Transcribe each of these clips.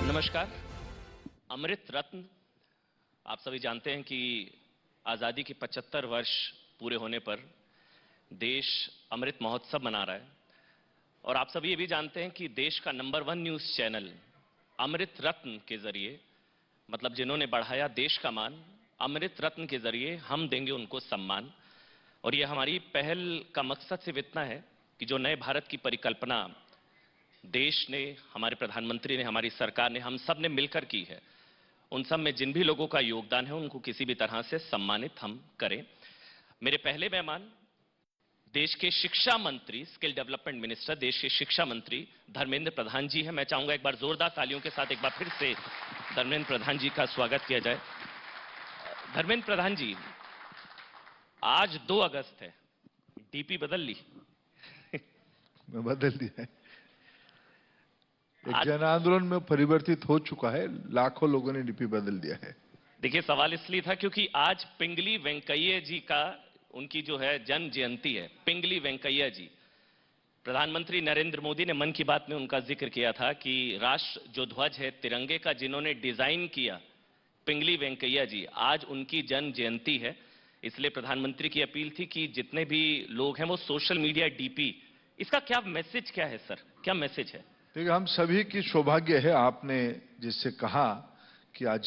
नमस्कार। अमृत रत्न, आप सभी जानते हैं कि आजादी के 75 वर्ष पूरे होने पर देश अमृत महोत्सव मना रहा है और आप सभी ये भी जानते हैं कि देश का नंबर 1 न्यूज चैनल अमृत रत्न के जरिए, मतलब जिन्होंने बढ़ाया देश का मान, अमृत रत्न के जरिए हम देंगे उनको सम्मान। और ये हमारी पहल का मकसद सिर्फ इतना है कि जो नए भारत की परिकल्पना देश ने, हमारे प्रधानमंत्री ने, हमारी सरकार ने, हम सब ने मिलकर की है, उन सब में जिन भी लोगों का योगदान है उनको किसी भी तरह से सम्मानित हम करें। मेरे पहले मेहमान देश के शिक्षा मंत्री, स्किल डेवलपमेंट मिनिस्टर, देश के शिक्षा मंत्री धर्मेंद्र प्रधान जी हैं। मैं चाहूंगा एक बार जोरदार तालियों के साथ एक बार फिर से धर्मेंद्र प्रधान जी का स्वागत किया जाए। धर्मेंद्र प्रधान जी, आज 2 अगस्त है, डीपी बदल ली? मैं बदल दिया है। एक जन आंदोलन में परिवर्तित हो चुका है, लाखों लोगों ने डीपी बदल दिया है। देखिए, सवाल इसलिए था क्योंकि आज पिंगली वेंकैया जी का, उनकी जो है जन्म जयंती है। पिंगली वेंकैया जी, प्रधानमंत्री नरेंद्र मोदी ने मन की बात में उनका जिक्र किया था कि राष्ट्र जो ध्वज है तिरंगे का, जिन्होंने डिजाइन किया, पिंगली वेंकैया जी, आज उनकी जन्म जयंती है। इसलिए प्रधानमंत्री की अपील थी कि जितने भी लोग हैं वो सोशल मीडिया डीपी, इसका क्या मैसेज क्या है सर, क्या मैसेज है? देखिए, हम सभी की सौभाग्य है, आपने जिससे कहा कि आज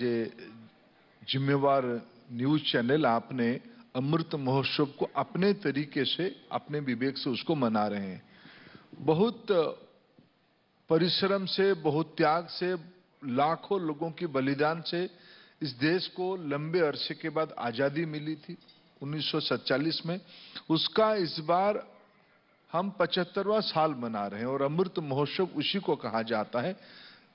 जिम्मेवार न्यूज चैनल आपने अमृत महोत्सव को अपने तरीके से, अपने विवेक से उसको मना रहे हैं। बहुत परिश्रम से, बहुत त्याग से, लाखों लोगों की बलिदान से इस देश को लंबे अरसे के बाद आजादी मिली थी 1947 में। उसका इस बार हम 75वां साल मना रहे हैं और अमृत महोत्सव उसी को कहा जाता है।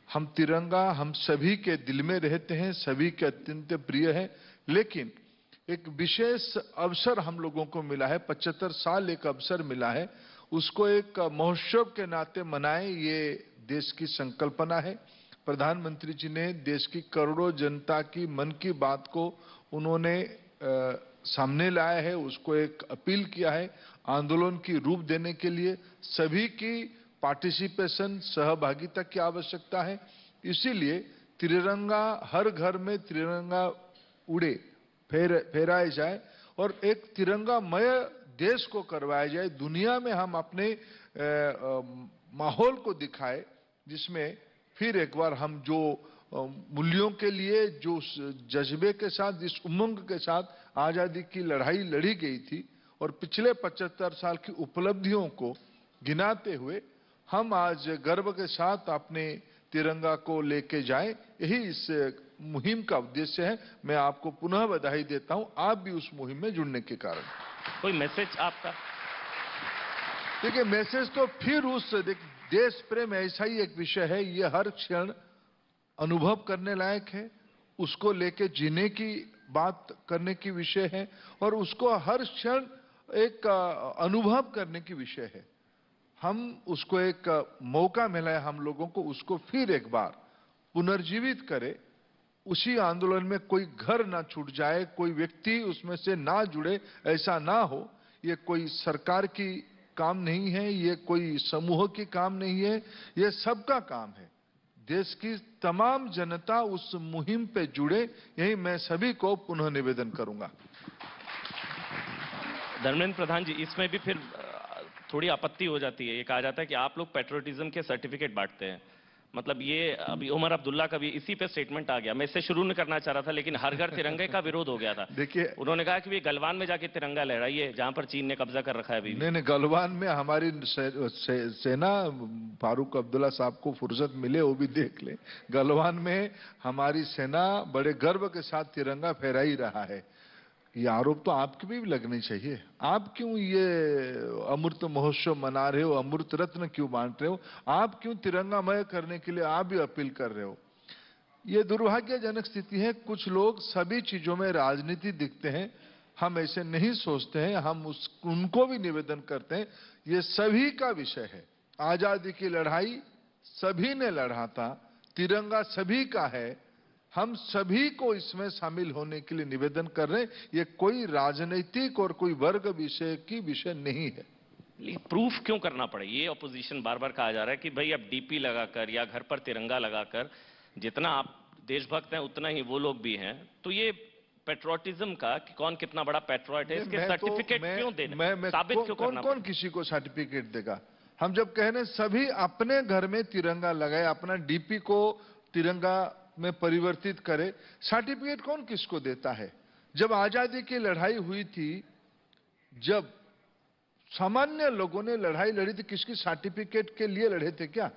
हम तिरंगा हम सभी के दिल में रहते हैं, सभी के अत्यंत प्रिय है, लेकिन एक विशेष अवसर हम लोगों को मिला है, 75 साल एक अवसर मिला है, उसको एक महोत्सव के नाते मनाएं, ये देश की संकल्पना है। प्रधानमंत्री जी ने देश की करोड़ों जनता की मन की बात को उन्होंने सामने लाया है, उसको एक अपील किया है, आंदोलन की रूप देने के लिए सभी की पार्टिसिपेशन, सहभागिता की आवश्यकता है। इसीलिए तिरंगा, हर घर में तिरंगा उड़े, फहराए जाए और एक तिरंगामय देश को करवाया जाए। दुनिया में हम अपने माहौल को दिखाए जिसमें फिर एक बार हम जो मूल्यों के लिए, जो जज्बे के साथ, जिस उमंग के साथ आजादी की लड़ाई लड़ी गई थी और पिछले 75 साल की उपलब्धियों को गिनाते हुए हम आज गर्व के साथ अपने तिरंगा को लेके जाएं, यही इस मुहिम का उद्देश्य है। मैं आपको पुनः बधाई देता हूं, आप भी उस मुहिम में जुड़ने के कारण। कोई मैसेज आपका? देखिए, मैसेज तो फिर उस देश प्रेम ऐसा ही एक विषय है, ये हर क्षण अनुभव करने लायक है, उसको लेके जीने की बात करने की विषय है और उसको हर क्षण एक अनुभव करने की विषय है। हम उसको एक मौका मिला है हम लोगों को, उसको फिर एक बार पुनर्जीवित करें। उसी आंदोलन में कोई घर ना छूट जाए, कोई व्यक्ति उसमें से ना जुड़े, ऐसा ना हो। ये कोई सरकार की काम नहीं है, ये कोई समूह की काम नहीं है, ये सबका काम है। देश की तमाम जनता उस मुहिम पे जुड़े, यही मैं सभी को पुनः निवेदन करूंगा। धर्मेंद्र प्रधान जी, इसमें भी फिर थोड़ी आपत्ति हो जाती है। ये कहा जाता है कि आप लोग पेट्रोटिज्म के सर्टिफिकेट बांटते हैं। मतलब ये अभी उमर अब्दुल्ला का भी इसी पे स्टेटमेंट आ गया। मैं इससे शुरू नहीं करना चाह रहा था, लेकिन हर घर तिरंगे का विरोध हो गया था। देखिए, उन्होंने कहा कि वे गलवान में जाके तिरंगा लहराइए, जहां पर चीन ने कब्जा कर रखा है अभी। नहीं, गलवान में हमारी सेना, फारूक अब्दुल्ला साहब को फुर्सत मिले वो भी देख ले। गलवान में हमारी सेना बड़े गर्व के साथ तिरंगा फहरा ही रहा है। ये आरोप तो आपके भी लगने चाहिए। आप क्यों ये अमृत महोत्सव मना रहे हो, अमृत रत्न क्यों बांट रहे हो, आप क्यों तिरंगामय करने के लिए आप भी अपील कर रहे हो? ये दुर्भाग्यजनक स्थिति है। कुछ लोग सभी चीजों में राजनीति दिखते हैं, हम ऐसे नहीं सोचते हैं। हम उनको भी निवेदन करते हैं, ये सभी का विषय है। आजादी की लड़ाई सभी ने लड़ा था, तिरंगा सभी का है, हम सभी को इसमें शामिल होने के लिए निवेदन कर रहे हैं। ये कोई राजनीतिक और कोई वर्ग विषय की विषय नहीं है। प्रूफ क्यों करना पड़े? ये ऑपोजिशन बार बार कहा जा रहा है कि भाई अब डीपी लगाकर या घर पर तिरंगा लगाकर जितना आप देशभक्त हैं उतना ही वो लोग भी हैं। तो ये पेट्रोटिज्म का कि कौन कितना बड़ा पेट्रोट है, इसके सर्टिफिकेट क्यों देना, साबित क्यों करना? कौन किसी को सर्टिफिकेट देगा? हम जब कह रहे हैं सभी अपने घर में तिरंगा लगाए, अपना डीपी को तिरंगा में परिवर्तित करे, सर्टिफिकेट कौन किसको देता है? जब आजादी की लड़ाई हुई थी, जब सामान्य लोगों ने लड़ाई लड़ी थी, किसकी सर्टिफिकेट के लिए लड़े थे क्या?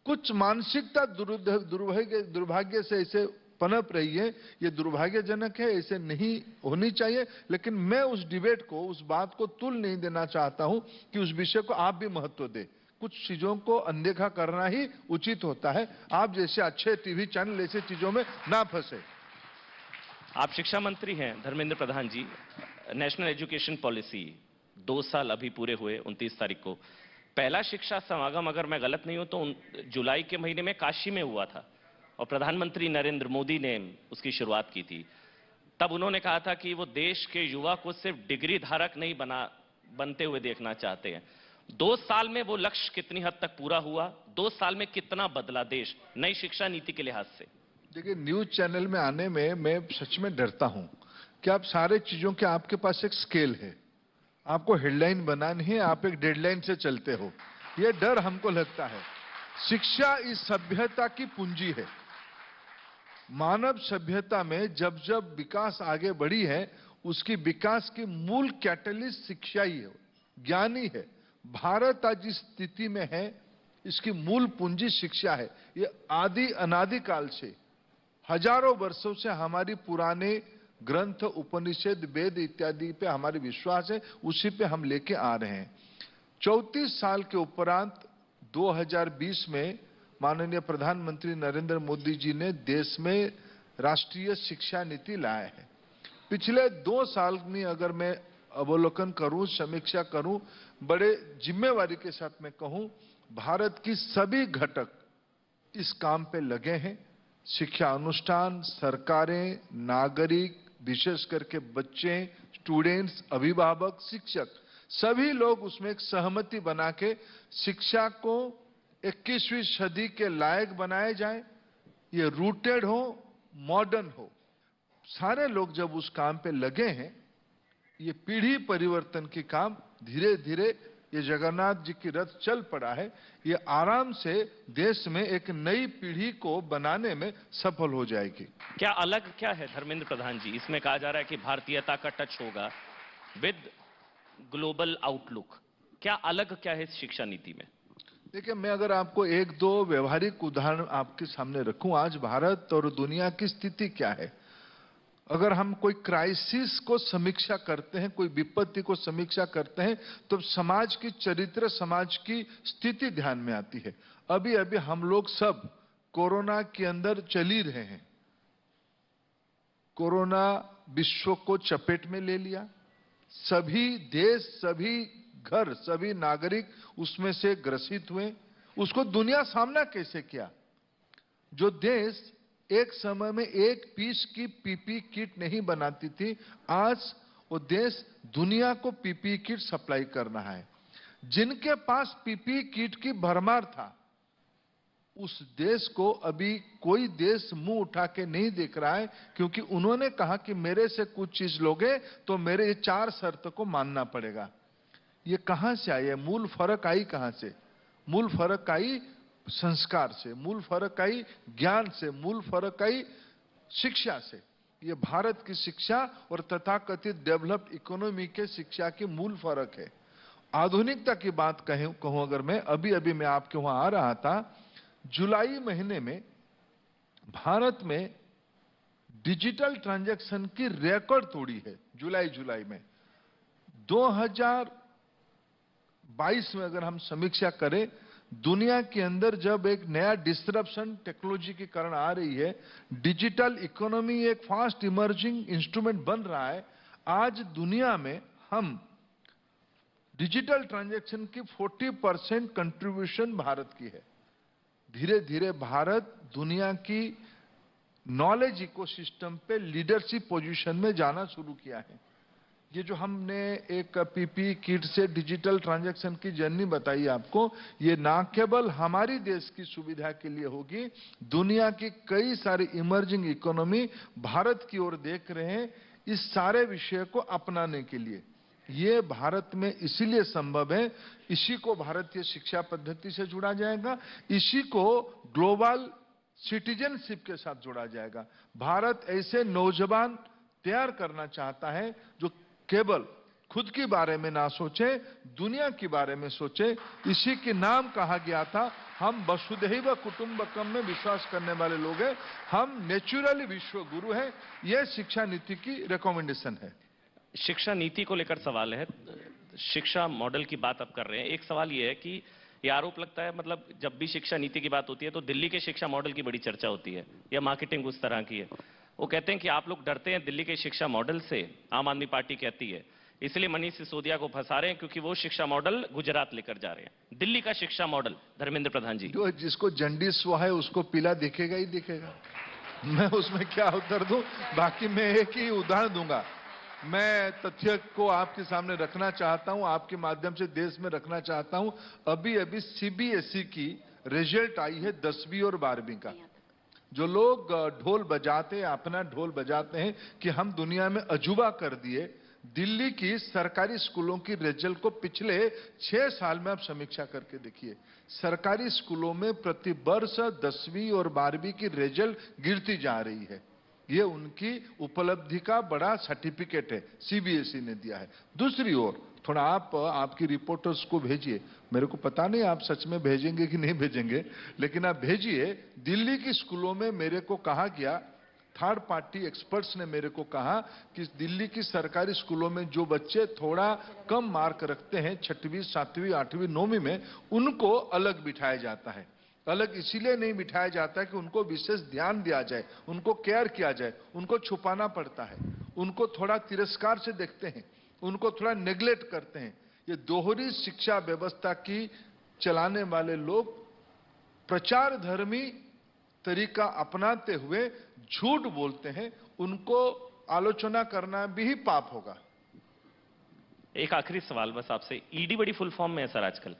कुछ मानसिकता दुर्भाग्य से ऐसे पनप रही है, ये दुर्भाग्यजनक है, ऐसे नहीं होनी चाहिए। लेकिन मैं उस डिबेट को, उस बात को तुल नहीं देना चाहता हूं कि उस विषय को आप भी महत्व दें। कुछ चीजों को अनदेखा करना ही उचित होता है। आप जैसे अच्छे टीवी चैनल ऐसे चीजों में ना फंसे। आप शिक्षा मंत्री हैं धर्मेंद्र प्रधान जी। नेशनल एजुकेशन पॉलिसी 2 साल अभी पूरे हुए 29 तारीख को। पहला शिक्षा समागम, अगर मैं गलत नहीं हूं तो जुलाई के महीने में काशी में हुआ था और प्रधानमंत्री नरेंद्र मोदी ने उसकी शुरुआत की थी। तब उन्होंने कहा था कि वो देश के युवा को सिर्फ डिग्री धारक नहीं बनते हुए देखना चाहते हैं। 2 साल में वो लक्ष्य कितनी हद तक पूरा हुआ? 2 साल में कितना बदला देश नई शिक्षा नीति के लिहाज से? देखिए, न्यूज चैनल में आने में मैं सच में डरता हूं कि आप सारे चीजों के आपके पास एक स्केल है, आपको हेडलाइन बनानी है, आप एक डेडलाइन से चलते हो। यह डर हमको लगता है। शिक्षा इस सभ्यता की पूंजी है। मानव सभ्यता में जब जब विकास आगे बढ़ी है, उसकी विकास की मूल कैटलिस्ट शिक्षा ही है, ज्ञान ही है। भारत आज जिस स्थिति में है, इसकी मूल पूंजी शिक्षा है। ये आदि अनादिकाल से, हजारों वर्षों से हमारी पुराने ग्रंथ, उपनिषद, वेद इत्यादि पे हमारे विश्वास है, उसी पे हम लेके आ रहे हैं। 34 साल के उपरांत 2020 में माननीय प्रधानमंत्री नरेंद्र मोदी जी ने देश में राष्ट्रीय शिक्षा नीति लाया है। पिछले 2 साल में अगर मैं अवलोकन करूं, समीक्षा करूं, बड़े जिम्मेवारी के साथ मैं कहूं, भारत की सभी घटक इस काम पे लगे हैं। शिक्षा अनुष्ठान, सरकारें, नागरिक, विशेष करके बच्चे, स्टूडेंट्स, अभिभावक, शिक्षक, सभी लोग उसमें एक सहमति बना के शिक्षा को 21वीं सदी के लायक बनाए जाए। ये रूटेड हो, मॉडर्न हो। सारे लोग जब उस काम पे लगे हैं, ये पीढ़ी परिवर्तन की काम धीरे धीरे, ये जगन्नाथ जी की रथ चल पड़ा है, ये आराम से देश में एक नई पीढ़ी को बनाने में सफल हो जाएगी। क्या अलग क्या है धर्मेंद्र प्रधान जी? इसमें कहा जा रहा है कि भारतीयता का टच होगा विद ग्लोबल आउटलुक। क्या अलग क्या है इस शिक्षा नीति में? देखिए, मैं अगर आपको 1-2 व्यवहारिक उदाहरण आपके सामने रखूं, आज भारत और दुनिया की स्थिति क्या है। अगर हम कोई क्राइसिस को समीक्षा करते हैं, कोई विपत्ति को समीक्षा करते हैं, तो समाज की चरित्र, समाज की स्थिति ध्यान में आती है। अभी अभी हम लोग सब कोरोना के अंदर चल ही रहे हैं। कोरोना विश्व को चपेट में ले लिया। सभी देश, सभी घर, सभी नागरिक उसमें से ग्रसित हुए। उसको दुनिया सामना कैसे किया? जो देश एक समय में 1 पीस की पीपी किट नहीं बनाती थी, आज वो देश दुनिया को पीपी किट सप्लाई कर रहा है। जिनके पास पीपी किट की भरमार था, उस देश को अभी कोई देश मुंह उठा के नहीं देख रहा है, क्योंकि उन्होंने कहा कि मेरे से कुछ चीज लोगे तो मेरे ये 4 शर्त को मानना पड़ेगा। ये कहां से आई है? मूल फर्क आई कहां से? मूल फर्क आई संस्कार से, मूल फर्क आई ज्ञान से, मूल फर्क आई शिक्षा से। ये भारत की शिक्षा और तथाकथित डेवलप्ड इकोनॉमी के शिक्षा की मूल फर्क है। आधुनिकता की बात कहूं अगर मैं, अभी अभी मैं आपके वहां आ रहा था, जुलाई महीने में भारत में डिजिटल ट्रांजैक्शन की रिकॉर्ड तोड़ी है। जुलाई में 2022 में अगर हम समीक्षा करें, दुनिया के अंदर जब एक नया डिस्ट्रप्शन टेक्नोलॉजी के कारण आ रही है, डिजिटल इकोनॉमी एक फास्ट इमर्जिंग इंस्ट्रूमेंट बन रहा है। आज दुनिया में हम डिजिटल ट्रांजैक्शन की 40% कंट्रीब्यूशन भारत की है। धीरे धीरे भारत दुनिया की नॉलेज इकोसिस्टम पे लीडरशिप पोजीशन में जाना शुरू किया है। ये जो हमने एक पीपी किट से डिजिटल ट्रांजैक्शन की जर्नी बताई आपको, ये ना केवल हमारी देश की सुविधा के लिए होगी, दुनिया की कई सारी इमर्जिंग इकोनॉमी भारत की ओर देख रहे हैं इस सारे विषय को अपनाने के लिए। ये भारत में इसीलिए संभव है, इसी को भारतीय शिक्षा पद्धति से जुड़ा जाएगा, इसी को ग्लोबल सिटीजनशिप के साथ जोड़ा जाएगा। भारत ऐसे नौजवान तैयार करना चाहता है जो केवल खुद के बारे में ना सोचे, दुनिया के बारे में सोचे। इसी के नाम कहा गया था, हम वसुधैव कुटुंबकम में विश्वास करने वाले लोग हैं, हम नेचुरली विश्व गुरु हैं। यह शिक्षा नीति की रिकमेंडेशन है। शिक्षा नीति को लेकर सवाल है, शिक्षा मॉडल की बात आप कर रहे हैं। एक सवाल यह है कि ये आरोप लगता है, मतलब जब भी शिक्षा नीति की बात होती है तो दिल्ली के शिक्षा मॉडल की बड़ी चर्चा होती है, या मार्केटिंग उस तरह की है। वो कहते हैं कि आप लोग डरते हैं दिल्ली के शिक्षा मॉडल से, आम आदमी पार्टी कहती है, इसलिए मनीष सिसोदिया को फंसा रहे हैं क्योंकि वो शिक्षा मॉडल गुजरात लेकर जा रहे हैं। दिल्ली का शिक्षा मॉडल, धर्मेंद्र प्रधान जी। जो जिसको जंडिस हुआ है उसको पीला दिखेगा ही दिखेगा, मैं उसमें क्या उत्तर दूं। बाकी मैं एक ही उदाहरण दूंगा, मैं तथ्य को आपके सामने रखना चाहता हूं, आपके माध्यम से देश में रखना चाहता हूं। अभी अभी सीबीएसई की रिजल्ट आई है 10वीं और 12वीं का। जो लोग ढोल बजाते हैं, अपना ढोल बजाते हैं कि हम दुनिया में अजूबा कर दिए, दिल्ली की सरकारी स्कूलों की रिजल्ट को पिछले 6 साल में आप समीक्षा करके देखिए। सरकारी स्कूलों में प्रति वर्ष 10वीं और 12वीं की रिजल्ट गिरती जा रही है। ये उनकी उपलब्धि का बड़ा सर्टिफिकेट है, सीबीएसई ने दिया है। दूसरी ओर थोड़ा आप आपकी रिपोर्टर्स को भेजिए, मेरे को पता नहीं आप सच में भेजेंगे कि नहीं भेजेंगे, लेकिन आप भेजिए। दिल्ली की स्कूलों में मेरे को कहा गया, थर्ड पार्टी एक्सपर्ट्स ने मेरे को कहा कि दिल्ली की सरकारी स्कूलों में जो बच्चे थोड़ा कम मार्क रखते हैं 6वीं, 7वीं, 8वीं, 9वीं में, उनको अलग बिठाया जाता है। अलग इसीलिए नहीं बिठाया जाता है कि उनको विशेष ध्यान दिया जाए, उनको केयर किया जाए, उनको छुपाना पड़ता है, उनको थोड़ा तिरस्कार से देखते हैं, उनको थोड़ा नेग्लेक्ट करते हैं। ये दोहरी शिक्षा व्यवस्था की चलाने वाले लोग प्रचार धर्मी तरीका अपनाते हुए झूठ बोलते हैं, उनको आलोचना करना भी पाप होगा। एक आखिरी सवाल बस आपसे, ईडी बड़ी फुल फॉर्म में है सर आजकल,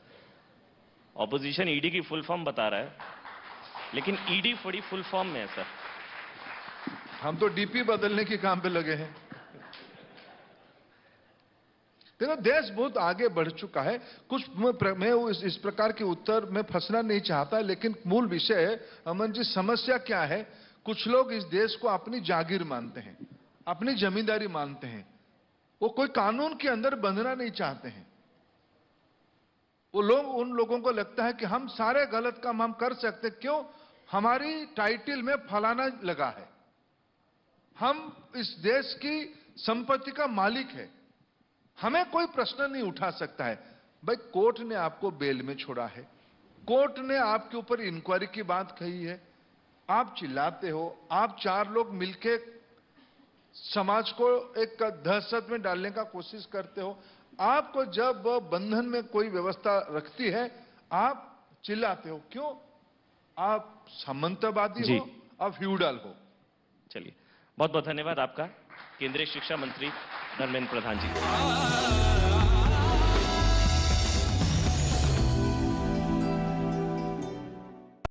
ऑपोजिशन ईडी की फुल फॉर्म बता रहा है, लेकिन ईडी बड़ी फुल फॉर्म में है सर। हम तो डीपी बदलने के काम पे लगे हैं। देखो, देश बहुत आगे बढ़ चुका है। कुछ मैं इस प्रकार के उत्तर में फंसना नहीं चाहता, लेकिन मूल विषय है अमन जी, समस्या क्या है। कुछ लोग इस देश को अपनी जागीर मानते हैं, अपनी जमींदारी मानते हैं, वो कोई कानून के अंदर बंधना नहीं चाहते हैं। वो लोग, उन लोगों को लगता है कि हम सारे गलत काम हम कर सकते, क्यों, हमारी टाइटल में फलाना लगा है, हम इस देश की संपत्ति का मालिक है, हमें कोई प्रश्न नहीं उठा सकता है। भाई, कोर्ट ने आपको बेल में छोड़ा है, कोर्ट ने आपके ऊपर इंक्वायरी की बात कही है, आप चिल्लाते हो, आप 4 लोग मिलके समाज को एक दहशत में डालने का कोशिश करते हो। आपको जब बंधन में कोई व्यवस्था रखती है, आप चिल्लाते हो, क्यों, आप सामंतवादी हो, आप फ्यूडल हो। चलिए, बहुत बहुत धन्यवाद आपका, केंद्रीय शिक्षा मंत्री धर्मेंद्र प्रधान जी।